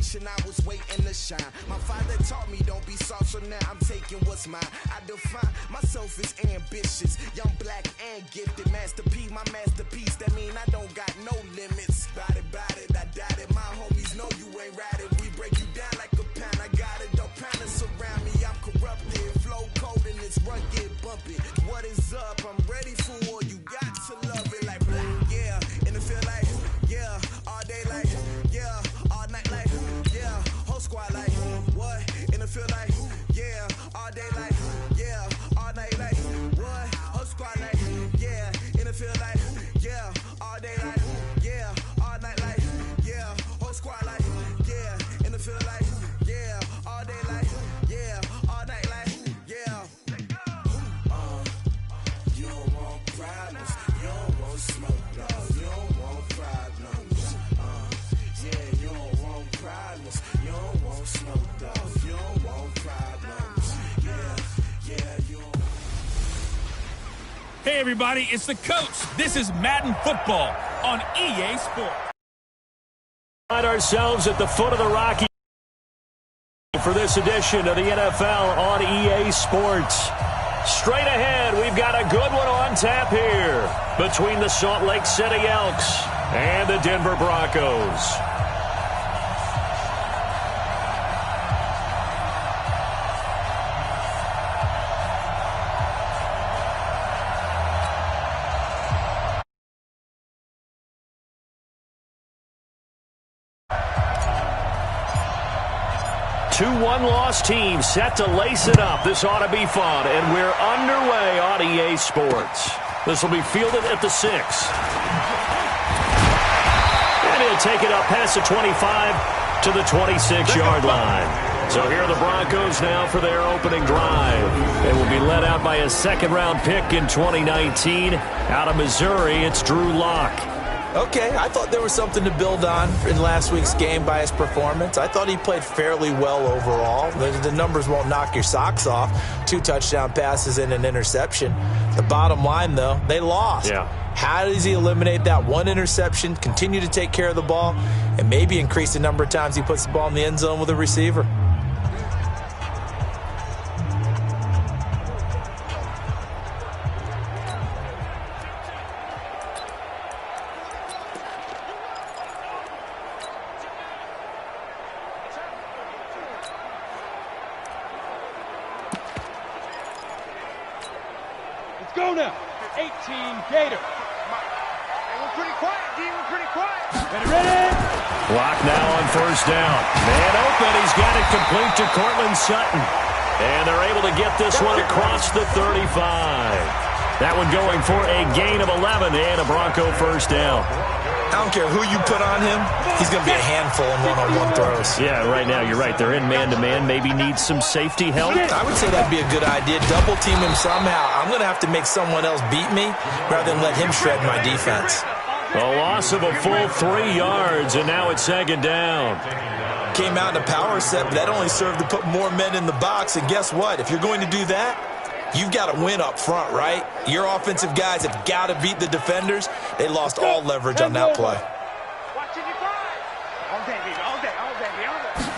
generation, I was waiting to shine. My father taught me don't be soft, so now I'm taking what's mine. I define myself as ambitious, young, black, and gifted. Masterpiece, my masterpiece, that mean I don't got no limits. Bout it, I doubt it. My homies know you ain't ride it. We break you down like a pound. I got it, don't pound it surround me. I'm corrupted, flow cold and it's rugged, bumpy. What is up? I'm ready for war. You got to love it like black, yeah. And it feel like, yeah, all day like, yeah, all night like, yeah, whole squad like, what? And it feel like, yeah, all day like, yeah, all night like, what? Whole squad like, yeah, and it feel like, yeah, all day like, yeah, all night like, yeah, whole squad like, yeah, and it feel like, yeah, all day like, yeah, all night like, yeah. You don't want problems, you don't want smoke, dog, you don't want problems. Yeah, you don't want problems, you don't want smoke, dog, you don't want problems. Yeah, you don't. Hey everybody, it's the coach. This is Madden Football on EA Sports. Find ourselves at the foot of the Rocky for this edition of the NFL on EA Sports. Straight ahead, we've got a good one on tap here between the Salt Lake City Elks and the Denver Broncos. Two one-loss teams set to lace it up. This ought to be fun, and we're underway on EA Sports. This will be fielded at the 6. And he'll take it up past the 25 to the 26-yard line. So here are the Broncos now for their opening drive. They will be led out by a second-round pick in 2019. Out of Missouri, it's Drew Lock. Okay, I thought there was something to build on in last week's game by his performance. I thought he played fairly well overall. The numbers won't knock your socks off. 2 touchdown passes and an interception. The bottom line, though, they lost. Yeah. How does he eliminate that one interception, continue to take care of the ball, and maybe increase the number of times he puts the ball in the end zone with a receiver? Go now. 18 Gator. They were pretty quiet. They were pretty quiet. Ready? Lock now on first down. Man open. He's got it complete to Cortland Sutton. And they're able to get this one across the 35. That one going for a gain of 11 and a Bronco first down. I don't care who you put on him. He's going to be a handful in one-on-one throws. Yeah, right now, you're right. They're in man-to-man. Maybe need some safety help. I would say that'd be a good idea. Double team him somehow. I'm going to have to make someone else beat me rather than let him shred my defense. A loss of a full 3 yards, and now it's second down. Came out in a power set, but that only served to put more men in the box. And guess what? If you're going to do that, you've got to win up front, right? Your offensive guys have got to beat the defenders. They lost all leverage on that play.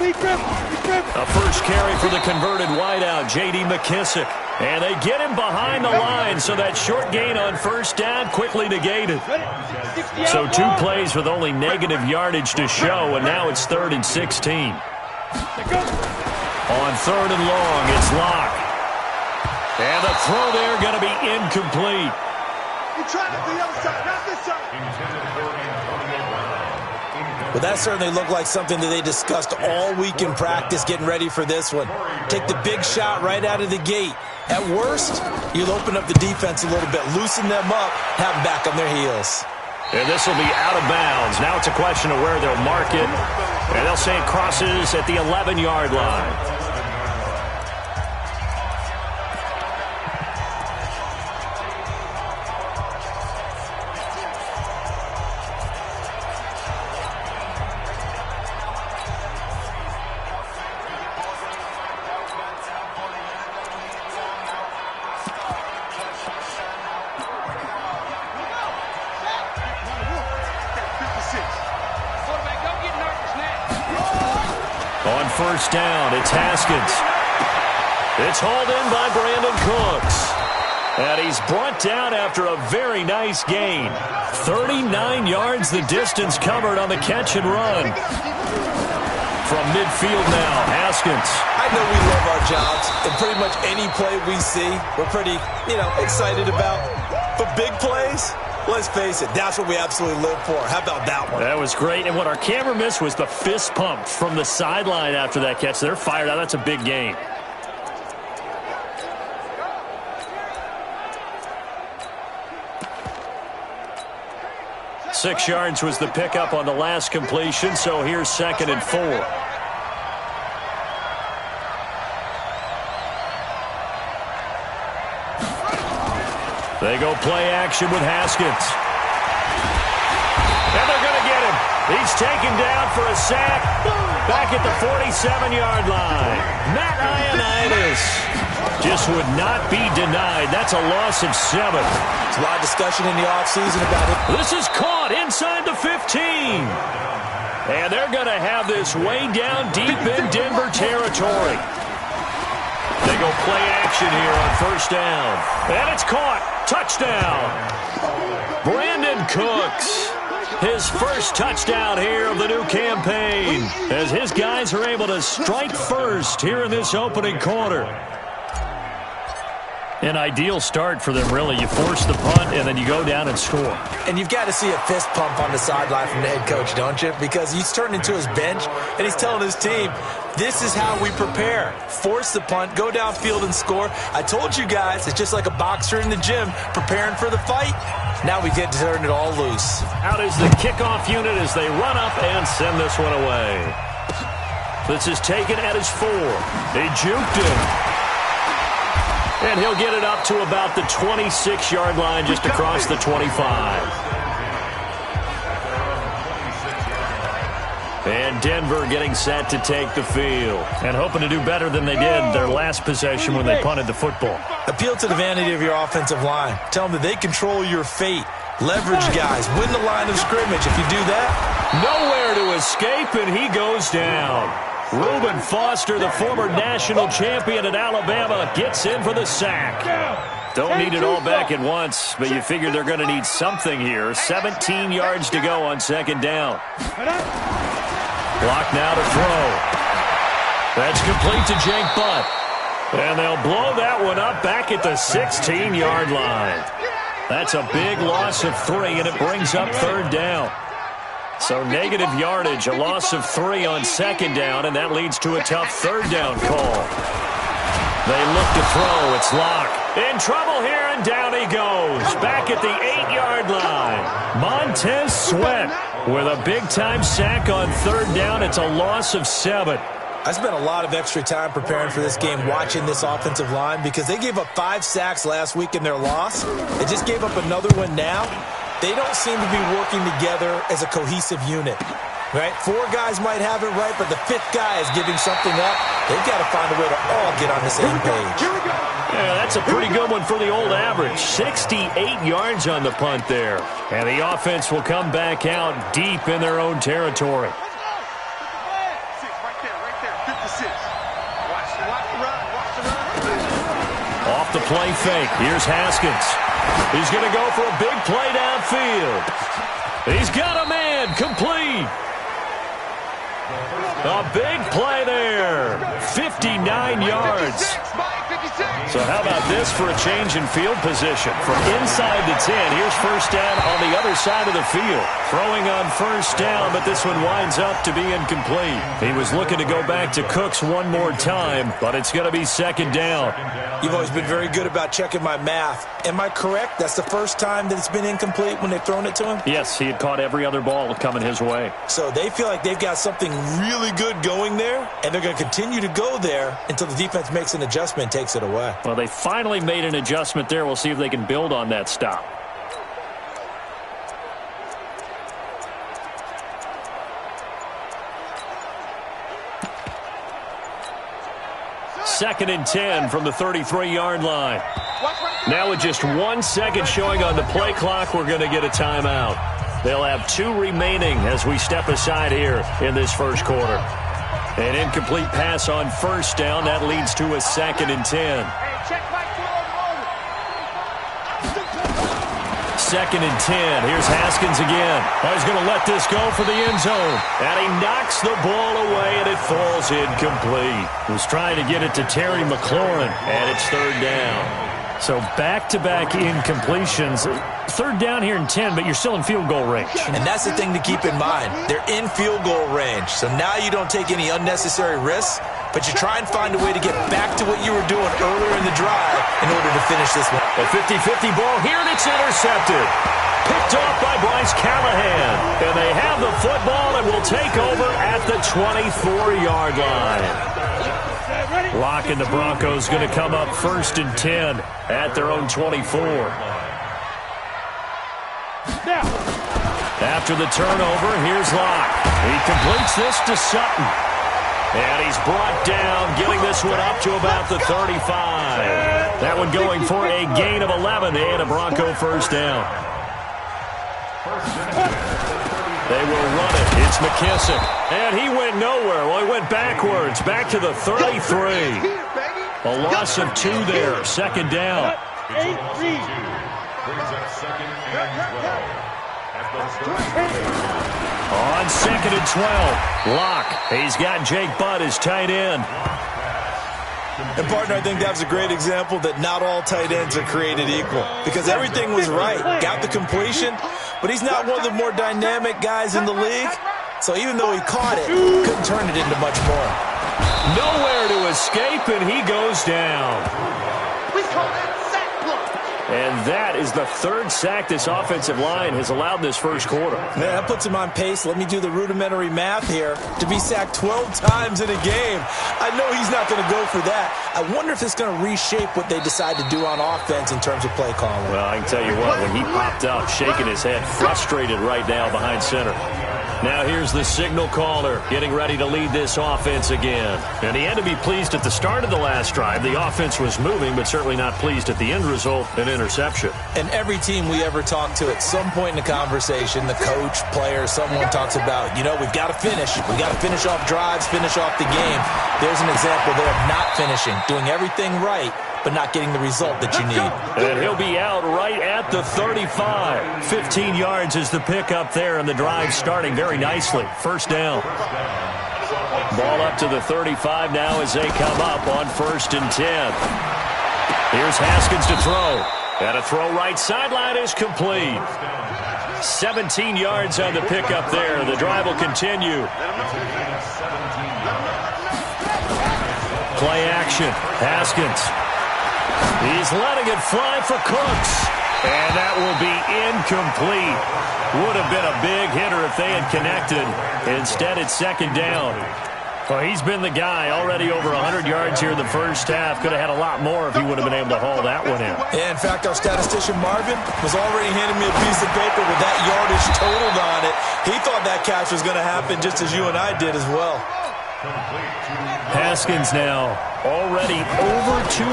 A first carry for the converted wideout, J.D. McKissick. And they get him behind the line, so that short gain on first down quickly negated. So 2 plays with only negative yardage to show, and now it's 3rd and 16. On 3rd and long, it's Lock. And the throw there going to be incomplete. You try it to the other side, not this side. Well, that certainly looked like something that they discussed all week in practice getting ready for this one. Take the big shot right out of the gate. At worst, you'll open up the defense a little bit, loosen them up, have them back on their heels. And this will be out of bounds. Now it's a question of where they'll mark it. And they'll say it crosses at the 11-yard line. On first down, it's Haskins. It's hauled in by Brandon Cooks. And he's brought down after a very nice gain. 39 yards the distance covered on the catch and run. From midfield now, Haskins. I know we love our jobs, and pretty much any play we see, we're pretty, excited about. But big plays, let's face it, that's what we absolutely live for. How about that one? That was great, and what our camera missed was the fist pump from the sideline after that catch. They're fired out. That's a big gain. Six yards was the pickup on the last completion, so here's 2nd and 4. They go play action with Haskins. And they're going to get him. He's taken down for a sack back at the 47-yard line. Matt Ioannidis just would not be denied. That's a loss of 7. There's a lot of discussion in the offseason about it. This is caught inside the 15. And they're going to have this way down deep in Denver territory. They go play action here on first down. And it's caught. Touchdown. Brandon Cooks. His first touchdown here of the new campaign. As his guys are able to strike first here in this opening quarter. An ideal start for them, really. You force the punt, and then you go down and score. And you've got to see a fist pump on the sideline from the head coach, don't you? Because he's turned into his bench, and he's telling his team, this is how we prepare. Force the punt, go downfield and score. I told you guys, it's just like a boxer in the gym preparing for the fight. Now we get to turn it all loose. Out is the kickoff unit as they run up and send this one away. This is taken at his 4. They juked him. And he'll get it up to about the 26-yard line just across the 25. And Denver getting set to take the field. And hoping to do better than they did their last possession when they punted the football. Appeal to the vanity of your offensive line. Tell them that they control your fate. Leverage guys. Win the line of scrimmage. If you do that, nowhere to escape, and he goes down. Reuben Foster, the former national champion at Alabama, gets in for the sack. Don't need it all back at once, but you figure they're going to need something here. 17 yards to go on 2nd down. Block now to throw. That's complete to Jake Butt. And they'll blow that one up back at the 16-yard line. That's a big loss of 3, and it brings up 3rd down. So negative yardage, a loss of 3 on 2nd down, and that leads to a tough 3rd down call. They look to throw. It's Locke. In trouble here, and down he goes. Back at the 8-yard line. Montez Sweat with a big-time sack on 3rd down. It's a loss of 7. I spent a lot of extra time preparing for this game watching this offensive line because they gave up 5 sacks last week in their loss. They just gave up another one now. They don't seem to be working together as a cohesive unit, right? 4 guys might have it right, but the 5th guy is giving something up. They've got to find a way to all get on the same page. Yeah, that's a pretty good one for the old average. 68 yards on the punt there. And the offense will come back out deep in their own territory. Off the play fake. Here's Haskins. He's going to go for a big play downfield. He's got a man. Complete. A big play there. 59 yards. So how about this for a change in field position? From inside the 10, here's first down on the other side of the field. Throwing on first down, but this one winds up to be incomplete. He was looking to go back to Cooks one more time, but it's going to be 2nd down. You've always been very good about checking my math. Am I correct? That's the first time that it's been incomplete when they've thrown it to him? Yes, he had caught every other ball coming his way. So they feel like they've got something really good going there, and they're going to continue to go there until the defense makes an adjustment and takes it away. Well, they finally made an adjustment there. We'll see if they can build on that stop. Second and 10 from the 33-yard line. Now with just 1 second showing on the play clock, we're going to get a timeout. They'll have 2 remaining as we step aside here in this first quarter. An incomplete pass on first down. That leads to a 2nd and 10. Second and 10. Here's Haskins again. Oh, he's going to let this go for the end zone. And he knocks the ball away, and it falls incomplete. He was trying to get it to Terry McLaurin, and it's 3rd down. So back-to-back incompletions. 3rd down here in 10, but you're still in field goal range. And that's the thing to keep in mind. They're in field goal range. So now you don't take any unnecessary risks, but you try and find a way to get back to what you were doing earlier in the drive in order to finish this one. A 50-50 ball here, and it's intercepted. Picked off by Bryce Callahan. And they have the football and will take over at the 24-yard line. Locke and the Broncos going to come up 1st and 10 at their own 24. Now. After the turnover, here's Locke. He completes this to Sutton. And he's brought down, getting this one up to about the 35. That one going for a gain of 11 and a Bronco 1st down. They will run it. It's McKissick. And he went nowhere. Well, he went backwards, back to the 33. A loss of 2 there. 2nd down. On 2nd and 12, Locke. He's got Jake Butt as tight end. And, partner, I think that was a great example that not all tight ends are created equal. Because everything was right. Got the completion, but he's not one of the more dynamic guys in the league. So even though he caught it, couldn't turn it into much more. Nowhere to escape, and he goes down. We call that sack block. And that is the 3rd sack this offensive line has allowed this first quarter. Yeah, that puts him on pace. Let me do the rudimentary math here. To be sacked 12 times in a game, I know he's not going to go for that. I wonder if it's going to reshape what they decide to do on offense in terms of play calling. Well, I can tell you what, when he popped up, shaking his head, frustrated right now behind center. Now here's the signal caller getting ready to lead this offense again. And he had to be pleased at the start of the last drive. The offense was moving, but certainly not pleased at the end result, an interception. And every team we ever talk to at some point in the conversation, the coach, player, someone talks about, you know, we've got to finish. We've got to finish off drives, finish off the game. There's an example there of not finishing, doing everything right, but not getting the result that you need. And he'll be out right at the 35. 15 yards is the pickup there, and the drive starting very nicely. 1st down. Ball up to the 35 now as they come up on 1st and 10. Here's Haskins to throw. And a throw right sideline is complete. 17 yards on the pickup there. The drive will continue. Play action. Haskins. He's letting it fly for Cooks. And that will be incomplete. Would have been a big hitter if they had connected. Instead, it's 2nd down. Well, he's been the guy already over 100 yards here in the first half. Could have had a lot more if he would have been able to haul that one in. Yeah, in fact, our statistician Marvin was already handing me a piece of paper with that yardage totaled on it. He thought that catch was going to happen just as you and I did as well. Haskins now already over 200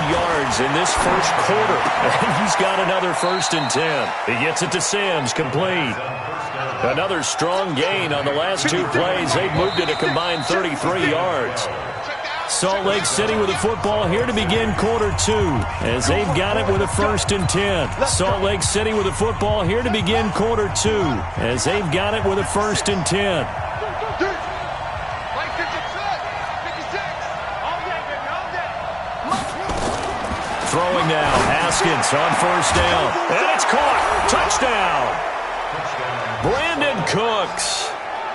yards in this first quarter. And he's got another 1st and 10. He gets it to Sims, complete. Another strong gain on the last 2 plays. They've moved it a combined 33 yards. Salt Lake City with the football here to begin quarter 2 as they've got it with a 1st and 10. Salt Lake City with the football here to begin quarter 2 as they've got it with a 1st and 10. Throwing now, Haskins on 1st down. And it's caught. Touchdown. Brandon Cooks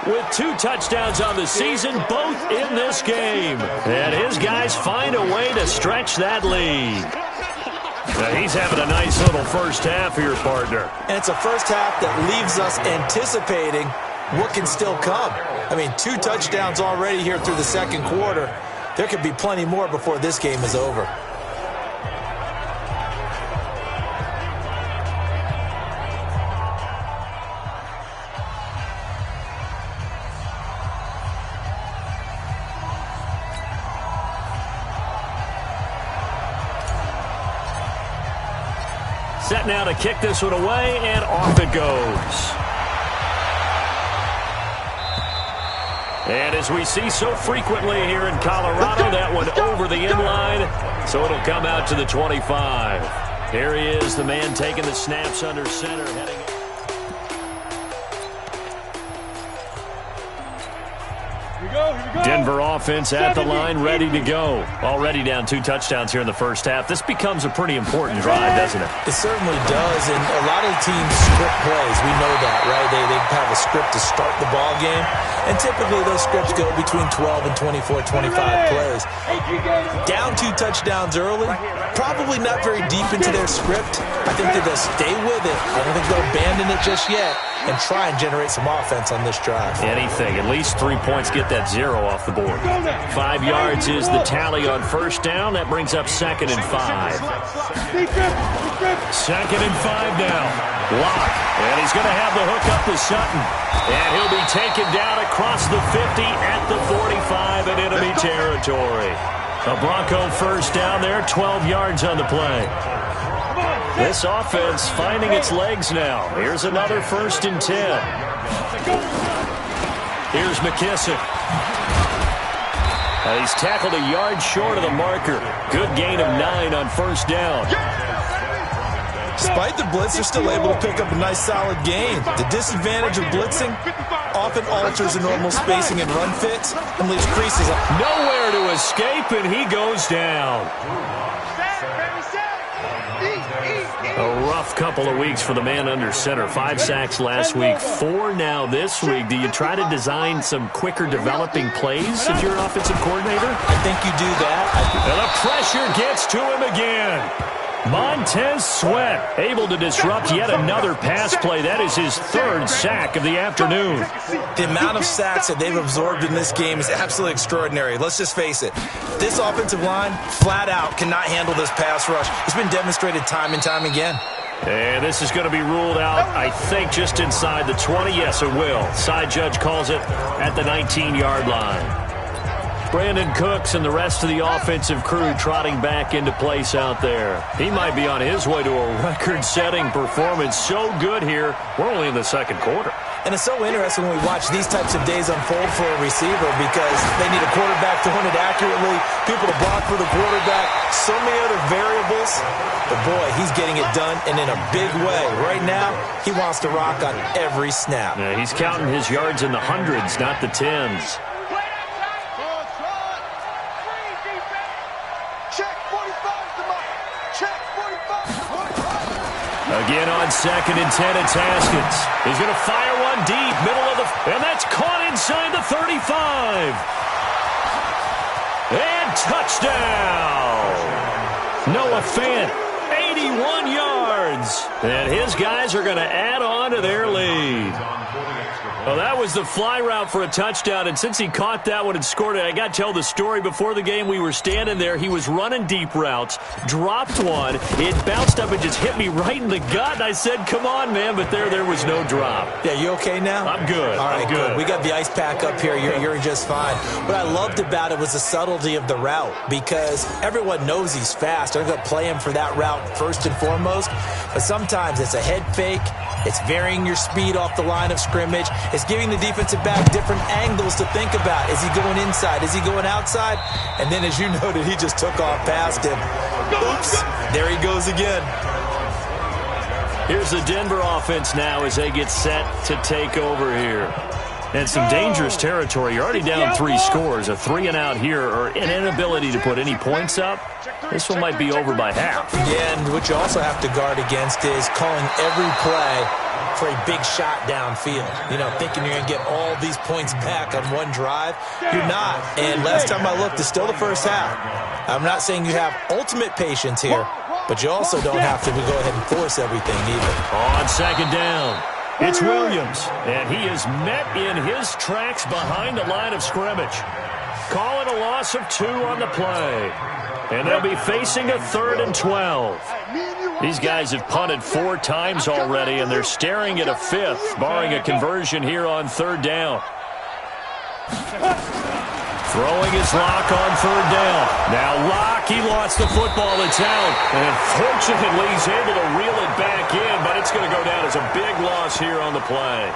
with 2 touchdowns on the season, both in this game. And his guys find a way to stretch that lead. Now he's having a nice little first half here, partner. And it's a first half that leaves us anticipating what can still come. I mean, 2 touchdowns already here through the second quarter. There could be plenty more before this game is over. Set now to kick this one away, and off it goes. And as we see so frequently here in Colorado, that one over the inline, so it'll come out to the 25. Here he is, the man taking the snaps under center, heading. Denver offense at the line, ready to go. Already down 2 touchdowns here in the first half. This becomes a pretty important drive, doesn't it? It certainly does, and a lot of teams script plays. We know that, right? They have a script to start the ball game, and typically those scripts go between 12 and 24, 25 plays. Down 2 touchdowns early, probably not very deep into their script. I think that they'll stay with it. I don't think they'll abandon it just yet and try and generate some offense on this drive. Anything. At least 3 points, get that 0 off the board. 5 yards is the tally on first down. That brings up 2nd and 5. 2nd and 5 now. Lock. And he's going to have the hook up to Sutton. And he'll be taken down across the 50 at the 45 in enemy territory. A Bronco first down there, 12 yards on the play. This offense finding its legs now. Here's another 1st and 10. Here's McKissick. He's tackled a yard short of the marker. Good gain of 9 on first down. Despite the blitz, they're still able to pick up a nice solid gain. The disadvantage of blitzing often alters the normal spacing and run fits and leaves creases. Nowhere to escape, and he goes down. A rough couple of weeks for the man under center. 5 sacks last week, 4 now this week. Do you try to design some quicker developing plays if you're an offensive coordinator? I think you do that. And the pressure gets to him again. Montez Sweat able to disrupt yet another pass play. That is his 3rd sack of the afternoon. The amount of sacks that they've absorbed in this game is absolutely extraordinary. Let's just face it. This offensive line, flat out, cannot handle this pass rush. It's been demonstrated time and time again. And this is going to be ruled out, I think, just inside the 20. Yes, it will. Side judge calls it at the 19-yard line. Brandon Cooks and the rest of the offensive crew trotting back into place out there. He might be on his way to a record-setting performance. So good here. We're only in the 2nd quarter. And it's so interesting when we watch these types of days unfold for a receiver because they need a quarterback throwing it accurately, people to block for the quarterback, so many other variables. But, boy, he's getting it done and in a big way. Right now, he wants to rock on every snap. Yeah, he's counting his yards in the hundreds, not the tens. Again on 2nd and 10, it's Haskins. He's going to fire one deep, middle of the... And that's caught inside the 35. And touchdown! Noah Fant, 81 yards. And his guys are going to add on to their lead. Well, that was the fly route for a touchdown, and since he caught that one and scored it, I got to tell the story. Before the game, we were standing there. He was running deep routes, dropped one. It bounced up and just hit me right in the gut, and I said, come on, man, but there was no drop. Yeah, you okay now? I'm good. All right, I'm good. We got the ice pack up here. You're just fine. What I loved about it was the subtlety of the route because everyone knows he's fast. They're going to play him for that route first and foremost, but sometimes it's a head fake. It's varying your speed off the line of scrimmage. It's giving the defensive back different angles to think about. Is he going inside? Is he going outside? And then, as you noted, he just took off past him. Oops. There he goes again. Here's the Denver offense now as they get set to take over here. And some dangerous territory. You're already down 3 scores. A 3-and-out here or an inability to put any points up. This one might be over by half. Yeah, and what you also have to guard against is calling every play for a big shot downfield. You know, thinking you're going to get all these points back on one drive. You're not. And last time I looked, it's still the first half. I'm not saying you have ultimate patience here, but you also don't have to go ahead and force everything either. On 2nd down, it's Williams, and he is met in his tracks behind the line of scrimmage. Calling a loss of 2 on the play. And they'll be facing a 3rd and 12. These guys have punted 4 times already, and they're staring at a 5th, barring a conversion here on 3rd down. Throwing his Lock on 3rd down. Now Lock, he lost the football. It's out. And fortunately, he's able to reel it back in, but it's going to go down as a big loss here on the play.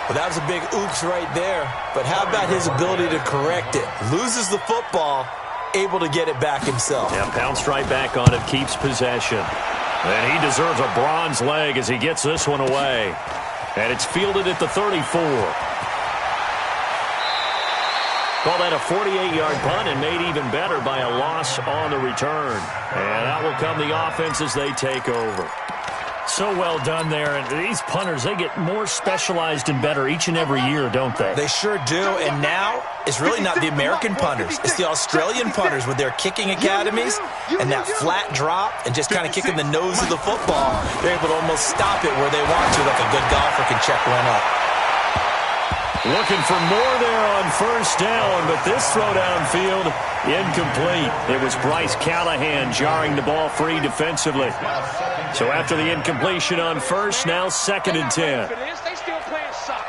Well, that was a big oops right there. But how about his ability to correct it? Loses the football, able to get it back himself. Yeah, pounced right back on it, keeps possession. And he deserves a bronze leg as he gets this one away. And it's fielded at the 34. Call that a 48-yard punt and made even better by a loss on the return. And out will come the offense as they take over. So well done there. And these punters, they get more specialized and better each and every year, don't they? They sure do. And now it's really not the American punters. It's the Australian punters with their kicking academies and that flat drop and just kind of kicking the nose of the football. They're able to almost stop it where they want to, like a good golfer can check one up. Looking for more there on first down, but this throw downfield, incomplete. It was Bryce Callahan jarring the ball free defensively. So after the incompletion on first, now 2nd and 10. They still playing soccer.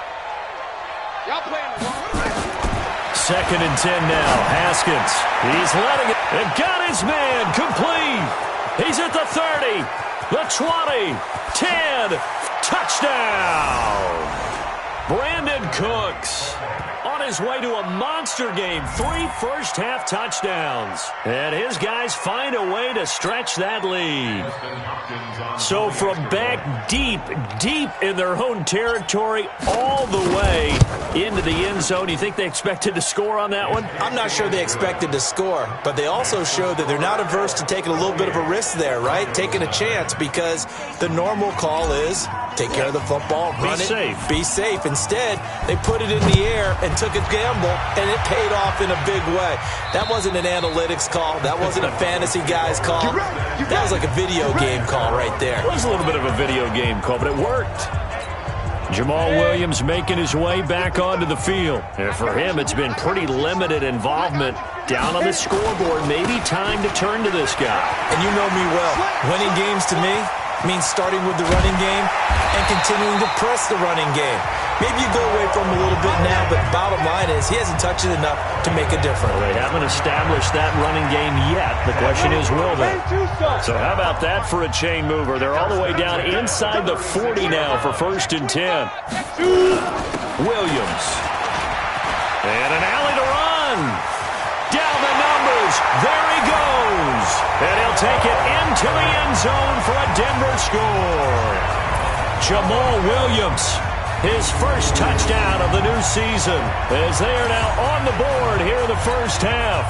Y'all playing the wrong. 2nd and 10 now. Haskins, he's letting it. And got his man complete. He's at the 30, the 20, 10, touchdown. Brandon Cooks on his way to a monster game. 3 first-half touchdowns. And his guys find a way to stretch that lead. So from back deep in their own territory all the way into the end zone, you think they expected to score on that one? I'm not sure they expected to score, but they also showed that they're not averse to taking a little bit of a risk there, right? Taking a chance, because the normal call is take care of the football, run it, be safe. Instead, they put it in the air and took a gamble, and it paid off in a big way. That wasn't an analytics call. That wasn't a fantasy guy's call. That was like a video game call right there. It was a little bit of a video game call, but it worked. Jamal Williams making his way back onto the field. And for him, it's been pretty limited involvement down on the scoreboard. Maybe time to turn to this guy. And you know me well. Winning games to me means starting with the running game and continuing to press the running game. Maybe you go away from him a little bit now, but the bottom line is he hasn't touched it enough to make a difference. Well, they haven't established that running game yet. The question is, will they? So how about that for a chain mover? They're all the way down inside the 40 now for 1st and 10. Williams. And an alley to run. Down the numbers. There he goes. And he'll take it into the end zone for a Denver score. Jamal Williams, his first touchdown of the new season, as they are now on the board here in the first half.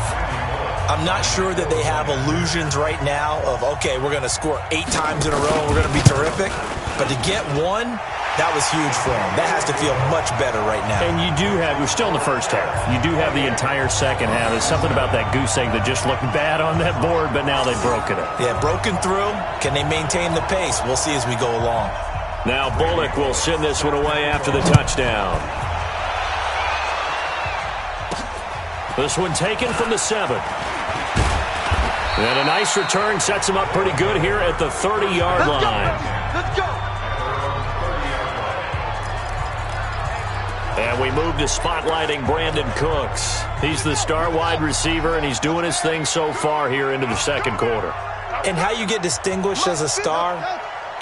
I'm not sure that they have illusions right now of, okay, we're going to score 8 times in a row, we're going to be terrific. But to get one, that was huge for them. That has to feel much better right now. And you do have, we're still in the first half. You do have the entire second half. There's something about that goose egg that just looked bad on that board, but now they've broken it. Yeah, broken through. Can they maintain the pace? We'll see as we go along. Now Bullock will send this one away after the touchdown. This one taken from the 7. And a nice return sets him up pretty good here at the 30-yard line. Let's go. And we move to spotlighting Brandon Cooks. He's the star wide receiver, and he's doing his thing so far here into the second quarter. And how you get distinguished as a star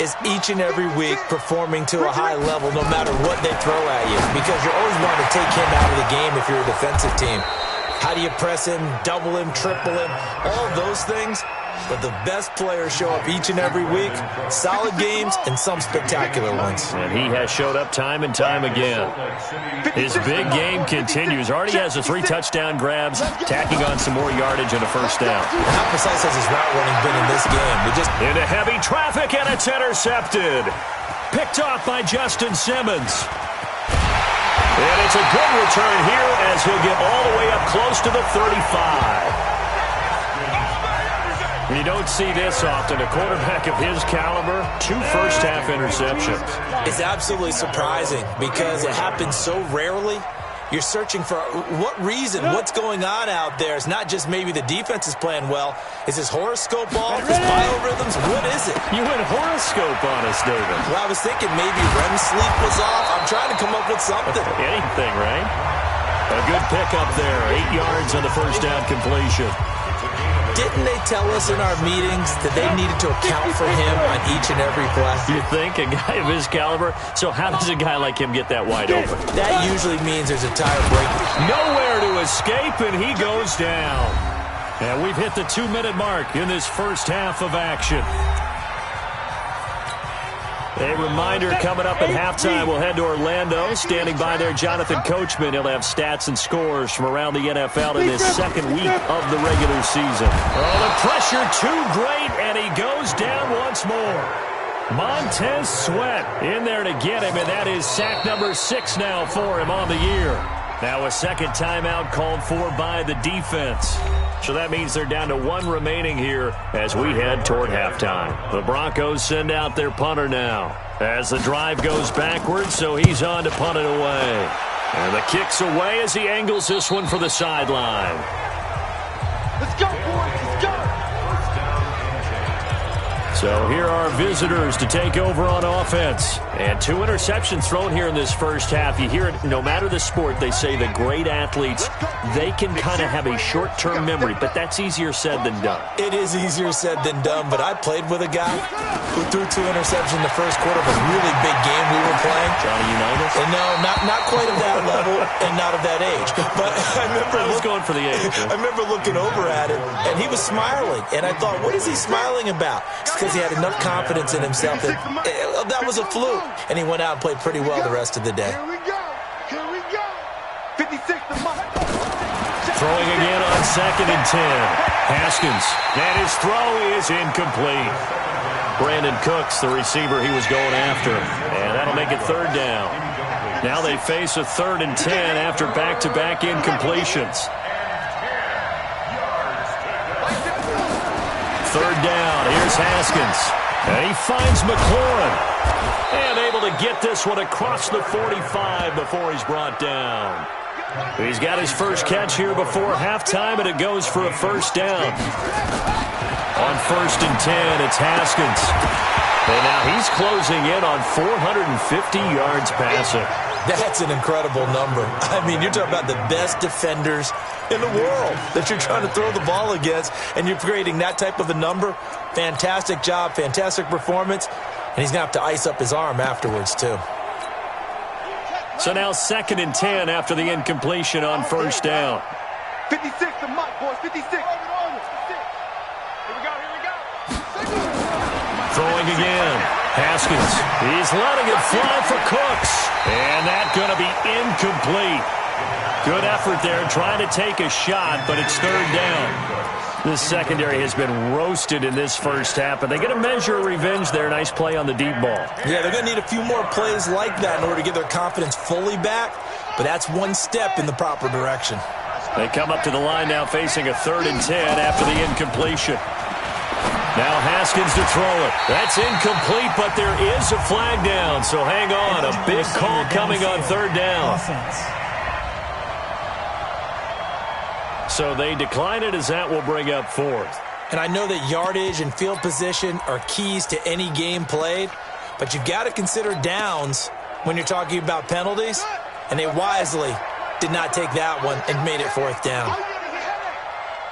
is each and every week performing to a high level no matter what they throw at you, because you're always wanting to take him out of the game if you're a defensive team. How do you press him, double him, triple him, all of those things? But the best players show up each and every week, solid games and some spectacular ones. And he has showed up time and time again. His big game continues. Already has the 3 touchdown grabs, tacking on some more yardage and a first down. How precise has his route running been in this game? Into heavy traffic, and it's intercepted. Picked off by Justin Simmons. And it's a good return here as he'll get all the way up close to the 35. You don't see this often. A quarterback of his caliber, 2 first-half interceptions. It's absolutely surprising because it happens so rarely. You're searching for what reason, what's going on out there. It's not just maybe the defense is playing well. Is his horoscope off? His biorhythms? What is it? You went horoscope on us, David. Well, I was thinking maybe REM sleep was off. I'm trying to come up with something. Anything, right? A good pickup there. 8 yards on the first down completion. didn't they tell us in our meetings that they needed to account for him on each and every play? You think? A guy of his caliber? So how does a guy like him get that wide open? That usually means there's a tire break. Nowhere to escape, and he goes down. And we've hit the 2-minute mark in this first half of action. A reminder coming up at halftime. We'll head to Orlando. Standing by there, Jonathan Coachman. He'll have stats and scores from around the NFL in this second week of the regular season. Oh, the pressure too great, and he goes down once more. Montez Sweat in there to get him, and that is sack number 6 now for him on the year. Now a second timeout called for by the defense. So that means they're down to 1 remaining here as we head toward halftime. The Broncos send out their punter now as the drive goes backwards, so he's on to punt it away. And the kick's away as he angles this one for the sideline. Let's go, boys. Let's go. So here are visitors to take over on offense. And 2 interceptions thrown here in this first half. You hear it, no matter the sport, they say the great athletes, they can kind of have a short-term memory, but that's easier said than done. It is easier said than done, but I played with a guy who threw 2 interceptions in the first quarter of a really big game we were playing. Johnny Unitas? And no, not quite of that level and not of that age. But I was going for the age. I remember looking over at him, and he was smiling. And I thought, what is he smiling about? It's because he had enough confidence in himself that was a fluke. And he went out and played pretty well the rest of the day. Here we go. Here we go. 56 to Mike. Throwing again on 2nd and 10. Haskins. And his throw is incomplete. Brandon Cooks, the receiver he was going after. And that'll make it 3rd down. Now they face a 3rd and 10 after back-to-back incompletions. 3rd down. Here's Haskins. And he finds McLaurin. And able to get this one across the 45 before he's brought down. He's got his first catch here before halftime, and it goes for a 1st down. On 1st and 10, it's Haskins. And now he's closing in on 450 yards passing. That's an incredible number. I mean, you're talking about the best defenders in the world that you're trying to throw the ball against, and you're creating that type of a number. Fantastic job, fantastic performance, and he's going to have to ice up his arm afterwards, too. So now 2nd and 10 after the incompletion on 1st down. 56 to Mike, boys. 56. Here we go. Throwing again. Haskins. He's letting it fly for Cooks. And that's going to be incomplete. Good effort there trying to take a shot, but it's 3rd down. This secondary has been roasted in this first half, but they get a measure of revenge there. Nice play on the deep ball. Yeah, they're going to need a few more plays like that in order to get their confidence fully back, but that's one step in the proper direction. They come up to the line now facing a 3rd and 10 after the incompletion. Now Haskins to throw it. That's incomplete, but there is a flag down, so hang on. A big call coming on 3rd down. So they decline it as that will bring up 4th. And I know that yardage and field position are keys to any game played, but you've got to consider downs when you're talking about penalties, and they wisely did not take that one and made it 4th down.